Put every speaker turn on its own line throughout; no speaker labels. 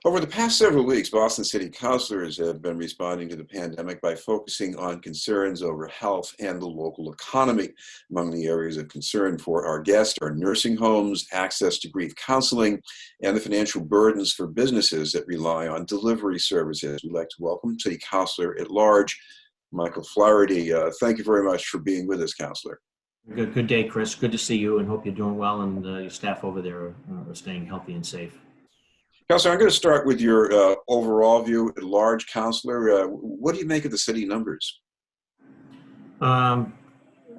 Over the past several weeks, Boston City councilors have been responding to the pandemic by focusing on concerns over health and the local economy. Among the areas of concern for our guests are nursing homes, access to grief counseling, and the financial burdens for businesses that rely on delivery services. We'd like to welcome City Councilor at Large, Michael Flaherty. Thank you very much for being with us, Councilor.
Good day, Chris. Good to see you, and hope you're doing well, and your staff over there are staying healthy and safe.
Councilor, I'm going to start with your overall view at Large, Councilor. What do you make of the city numbers?
From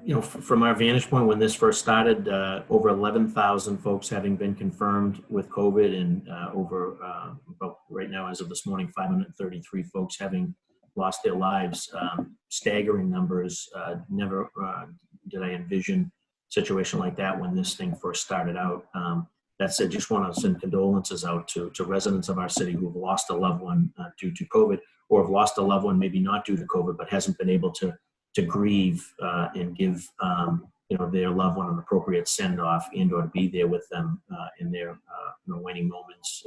our vantage point, when this first started, over 11,000 folks having been confirmed with COVID, and about right now, as of this morning, 533 folks having lost their lives. Staggering numbers. Never did I envision a situation like that when this thing first started out. That said, just want to send condolences out to residents of our city who have lost a loved one due to COVID, or have lost a loved one maybe not due to COVID, but hasn't been able to grieve and give their loved one an appropriate send-off, and/or to be there with them in their waning moments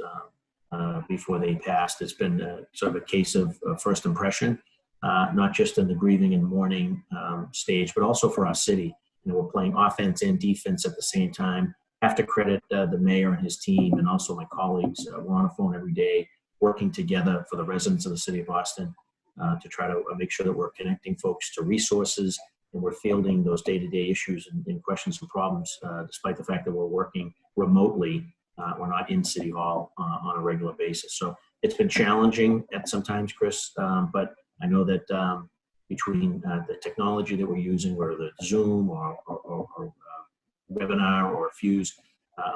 before they passed. It's been sort of a case of first impression, not just in the grieving and mourning stage, but also for our city. We're playing offense and defense at the same time. Have to credit the mayor and his team, and also my colleagues. We're on the phone every day, working together for the residents of the city of Boston to try to make sure that we're connecting folks to resources, and we're fielding those day-to-day issues and questions and problems, despite the fact that we're working remotely. We're not in City Hall on a regular basis. So it's been challenging at sometimes, Chris, but I know that between the technology that we're using, whether it's Zoom or webinar or Fuse,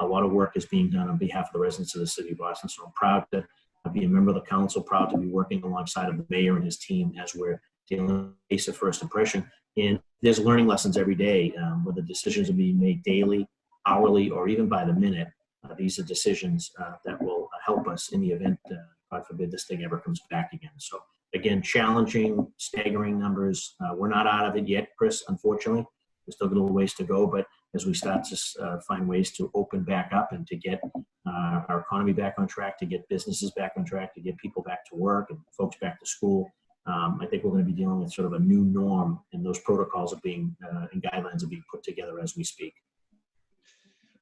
a lot of work is being done on behalf of the residents of the city of Boston. So I'm proud to be a member of the council, proud to be working alongside of the mayor and his team as we're dealing with the case of first impression. And there's learning lessons every day, where the decisions are being made daily, hourly, or even by the minute. These are decisions that will help us in the event, God forbid, this thing ever comes back again. So again, challenging, staggering numbers. We're not out of it yet, Chris, unfortunately. There's still a little ways to go, but as we start to find ways to open back up and to get our economy back on track, to get businesses back on track, to get people back to work and folks back to school, I think we're going to be dealing with sort of a new norm, and those protocols are being and guidelines are being put together as we speak.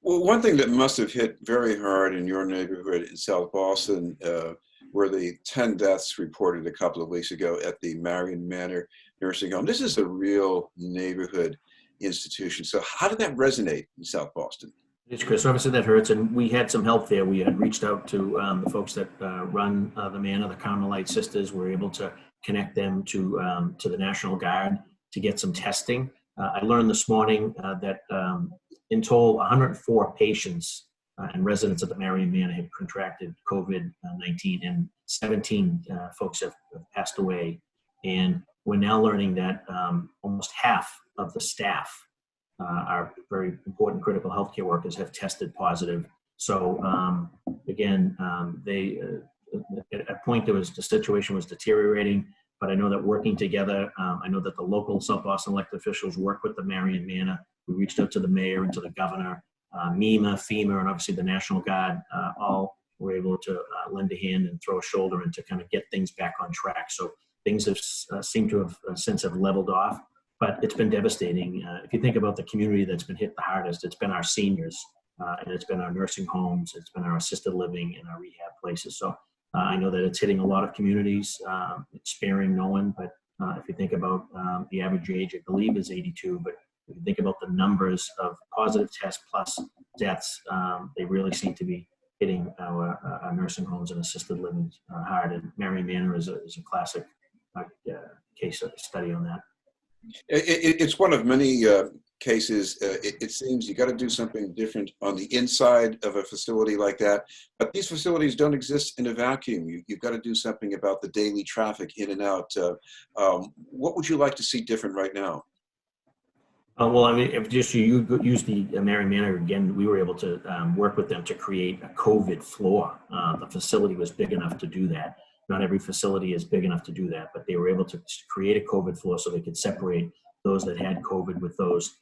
Well, one thing that must have hit very hard in your neighborhood in South Boston were the 10 deaths reported a couple of weeks ago at the Marion Manor nursing home. This is a real neighborhood institution. So how did that resonate in South Boston?
It's Chris. Obviously that hurts, and we had some help there. We had reached out to the folks that run the Manor, the Carmelite Sisters. We were able to connect them to the National Guard to get some testing. I learned this morning that in total, 104 patients and residents of the Marion Manor have contracted COVID-19, and 17 folks have passed away. And we're now learning that almost half of the staff, our very important critical healthcare workers, have tested positive. So again, they at a point the situation was deteriorating, but I know that working together, I know that the local South Boston elected officials work with the Marion Manor. We reached out to the mayor and to the governor, MEMA, FEMA, and obviously the National Guard. All were able to lend a hand and throw a shoulder and to kind of get things back on track. So things have seemed to have since have leveled off, but it's been devastating. If you think about the community that's been hit the hardest, it's been our seniors, and it's been our nursing homes, it's been our assisted living and our rehab places. So I know that it's hitting a lot of communities. It's sparing no one, but if you think about the average age, I believe is 82, but if you think about the numbers of positive tests plus deaths, they really seem to be hitting our nursing homes and assisted living hard. And Marion Manor is a classic case study on that.
It's one of many cases. It seems you got to do something different on the inside of a facility like that. But these facilities don't exist in a vacuum. You've got to do something about the daily traffic in and out. What would you like to see different right now?
Well, I mean, if just you use the Marion Manor again, we were able to work with them to create a COVID floor. The facility was big enough to do that. Not every facility is big enough to do that, but they were able to create a COVID floor so they could separate those that had COVID with those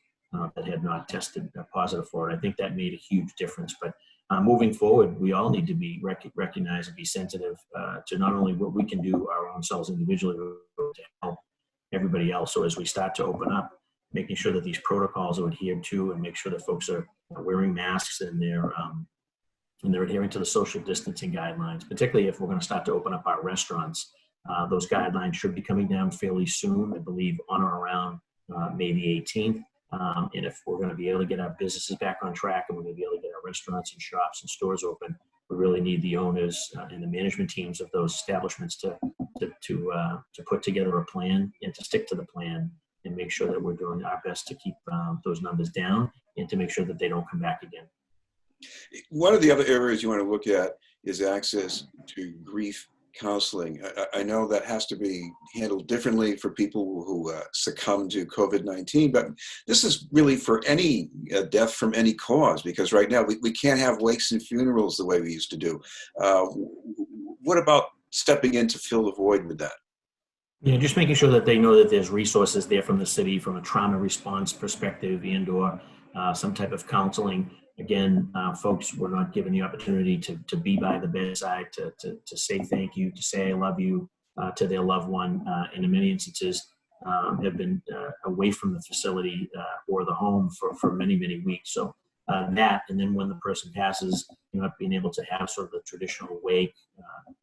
that had not tested positive for it. I think that made a huge difference. But moving forward, we all need to be recognize and be sensitive to not only what we can do our own selves individually, but to help everybody else. So as we start to open up, making sure that these protocols are adhered to, and make sure that folks are wearing masks and they're adhering to the social distancing guidelines, particularly if we're going to start to open up our restaurants. Those guidelines should be coming down fairly soon, I believe on or around May the 18th. And if we're going to be able to get our businesses back on track and we're going to be able to get our restaurants and shops and stores open, we really need the owners and the management teams of those establishments to put together a plan and to stick to the plan and make sure that we're doing our best to keep those numbers down and to make sure that they don't come back again.
One of the other areas you want to look at is access to grief counseling. I know that has to be handled differently for people who succumb to COVID-19, but this is really for any death from any cause, because right now we can't have wakes and funerals the way we used to do. What about stepping in to fill the void with that?
Yeah, just making sure that they know that there's resources there from the city from a trauma response perspective and/or some type of counseling. Again, folks were not given the opportunity to be by the bedside, to say thank you, to say I love you to their loved one, and in many instances have been away from the facility or the home for many, many weeks. So that, and then when the person passes, not being able to have sort of the traditional wake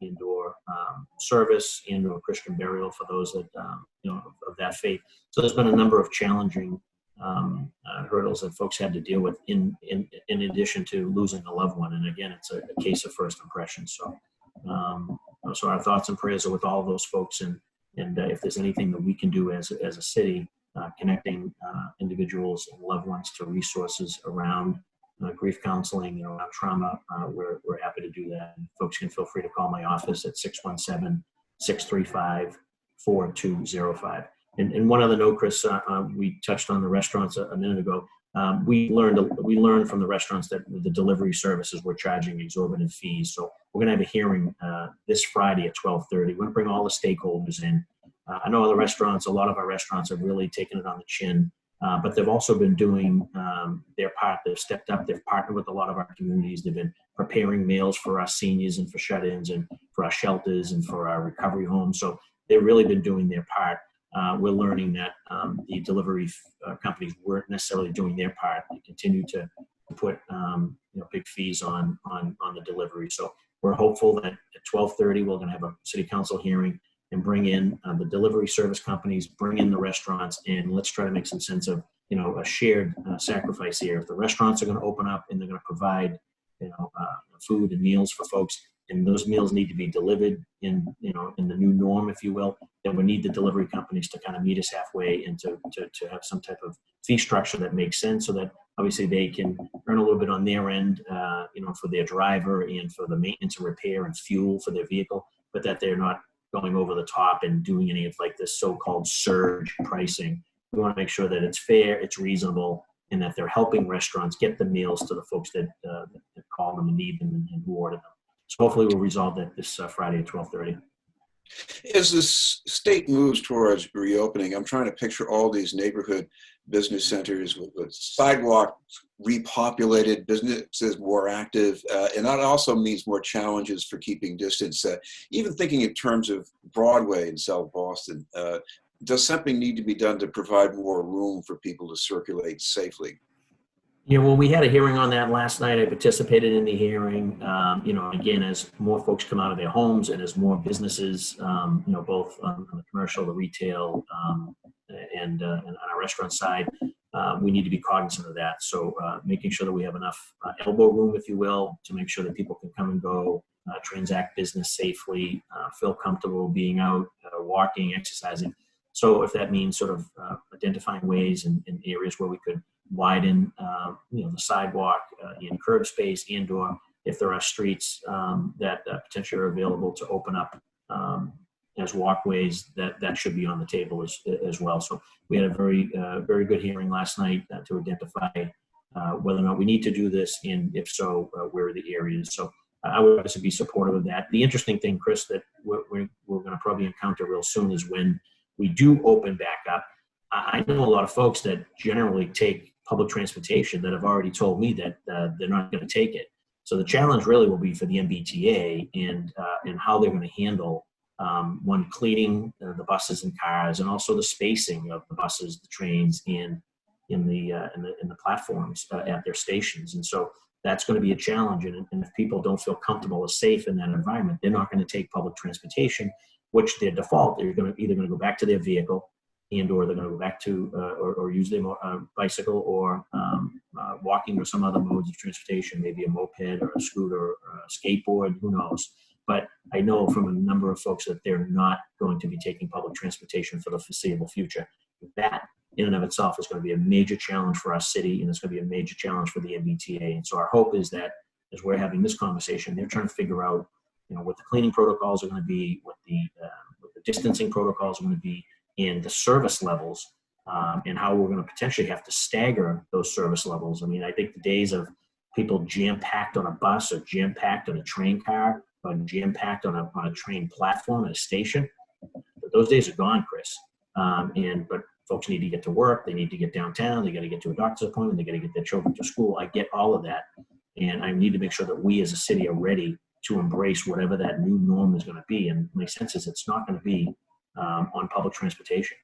and/or service and/or Christian burial for those that of that faith. So there's been a number of challenging hurdles that folks had to deal with in addition to losing a loved one. And again, it's a case of first impression. So so our thoughts and prayers are with all of those folks, and if there's anything that we can do as a city, connecting individuals and loved ones to resources around grief counseling, around trauma, we're happy to do that. And folks can feel free to call my office at 617-635-4205. And one other note, Chris, we touched on the restaurants a minute ago. We learned from the restaurants that the delivery services were charging exorbitant fees. So we're going to have a hearing this Friday at 12:30. We're going to bring all the stakeholders in. I know a lot of our restaurants have really taken it on the chin, but they've also been doing their part. They've stepped up. They've partnered with a lot of our communities. They've been preparing meals for our seniors and for shut-ins and for our shelters and for our recovery homes. So they've really been doing their part. We're learning that the delivery companies weren't necessarily doing their part. They continue to put big fees on the delivery. So we're hopeful that at 12:30 we're going to have a city council hearing and bring in the delivery service companies, bring in the restaurants, and let's try to make some sense of a shared sacrifice here. If the restaurants are going to open up and they're going to provide food and meals for folks, and those meals need to be delivered in the new norm, if you will, then we need the delivery companies to kind of meet us halfway and to have some type of fee structure that makes sense, so that obviously they can earn a little bit on their end, for their driver and for the maintenance and repair and fuel for their vehicle, but that they're not going over the top and doing any of like this so-called surge pricing. We want to make sure that it's fair, it's reasonable, and that they're helping restaurants get the meals to the folks that call them and need them and who order them. So hopefully we'll resolve that this Friday at 12:30.
As the state moves towards reopening, I'm trying to picture all these neighborhood business centers with sidewalks repopulated, businesses more active, and that also means more challenges for keeping distance. Even thinking in terms of Broadway in South Boston, does something need to be done to provide more room for people to circulate safely?
Yeah, well, we had a hearing on that last night. I participated in the hearing. Again, as more folks come out of their homes and as more businesses, both on the commercial, the retail, and on our restaurant side, we need to be cognizant of that. So making sure that we have enough elbow room, if you will, to make sure that people can come and go, transact business safely, feel comfortable being out, walking, exercising. So if that means sort of identifying ways and areas where we could widen, the sidewalk in curb space, and/or if there are streets that potentially are available to open up as walkways, that should be on the table as well. So we had a very good hearing last night to identify whether or not we need to do this, and if so, where are the areas. So I would obviously be supportive of that. The interesting thing, Chris, that we're going to probably encounter real soon is when we do open back up. I know a lot of folks that generally take public transportation that have already told me that they're not going to take it. So the challenge really will be for the MBTA and how they're going to handle one, cleaning the buses and cars, and also the spacing of the buses, the trains, and in the platforms at their stations. And so that's going to be a challenge. And if people don't feel comfortable or safe in that environment, they're not going to take public transportation, which their default, they're either going to go back to their vehicle, or they're going to go back to or use their bicycle, or walking, or some other modes of transportation, maybe a moped or a scooter or a skateboard, who knows. But I know from a number of folks that they're not going to be taking public transportation for the foreseeable future. That in and of itself is going to be a major challenge for our city, and it's going to be a major challenge for the MBTA. And so our hope is that as we're having this conversation, they're trying to figure out, what the cleaning protocols are going to be, what the distancing protocols are going to be, and the service levels, and how we're going to potentially have to stagger those service levels. I mean, I think the days of people jam-packed on a bus, or jam-packed on a train car, or jam-packed on a train platform at a station, those days are gone, Chris. But folks need to get to work, they need to get downtown, they got to get to a doctor's appointment, they got to get their children to school. I get all of that. And I need to make sure that we as a city are ready to embrace whatever that new norm is going to be. And my sense is it's not going to be on public transportation.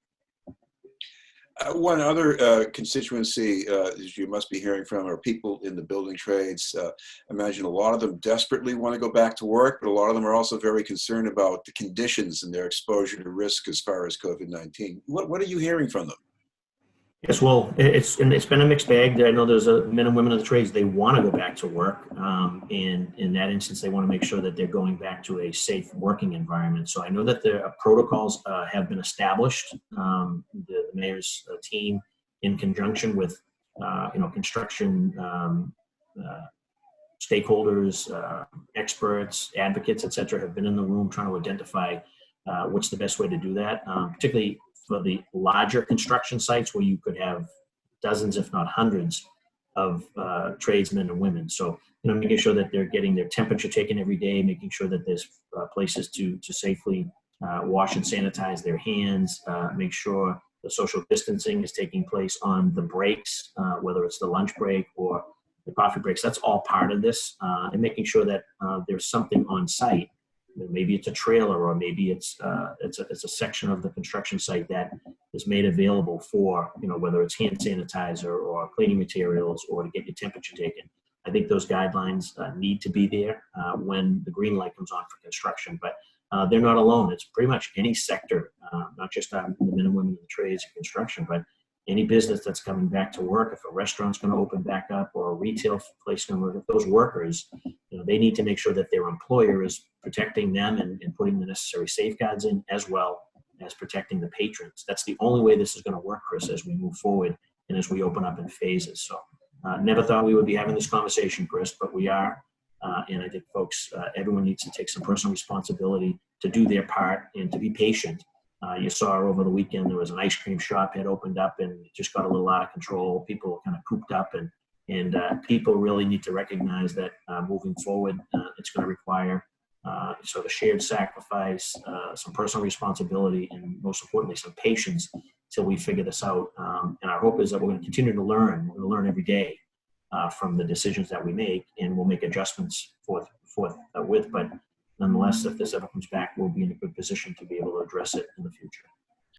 One other constituency as you must be hearing from are people in the building trades. Imagine a lot of them desperately want to go back to work, but a lot of them are also very concerned about the conditions and their exposure to risk as far as COVID-19. What are you hearing from them?
Yes, well, it's been a mixed bag. I know there's men and women of the trades, they want to go back to work. And in that instance, they want to make sure that they're going back to a safe working environment. So I know that the protocols have been established. The mayor's team, in conjunction with, construction stakeholders, experts, advocates, et cetera, have been in the room trying to identify what's the best way to do that, particularly for the larger construction sites where you could have dozens, if not hundreds, of tradesmen and women. So, making sure that they're getting their temperature taken every day, making sure that there's places to safely wash and sanitize their hands, make sure the social distancing is taking place on the breaks, whether it's the lunch break or the coffee breaks. That's all part of this, and making sure that there's something on site. Maybe it's a trailer, or maybe it's a section of the construction site that is made available for, whether it's hand sanitizer or cleaning materials, or to get your temperature taken. I think those guidelines need to be there when the green light comes on for construction. But they're not alone. It's pretty much any sector, not just the men and women in the trades and construction, but any business that's coming back to work. If a restaurant's going to open back up, or a retail place going to work, those workers, they need to make sure that their employer is protecting them and putting the necessary safeguards in, as well as protecting the patrons. That's the only way this is going to work, Chris, as we move forward and as we open up in phases. So never thought we would be having this conversation, Chris, but we are. And I think folks, everyone needs to take some personal responsibility to do their part and to be patient. You saw over the weekend, there was an ice cream shop had opened up and it just got a little out of control. People were kind of cooped up, and people really need to recognize that moving forward, it's going to require sort of shared sacrifice, some personal responsibility, and most importantly, some patience till we figure this out. And our hope is that we're going to continue to learn. We're going to learn every day from the decisions that we make, and we'll make adjustments forthwith. But nonetheless, if this ever comes back, we'll be in a good position to be able to address it in the future.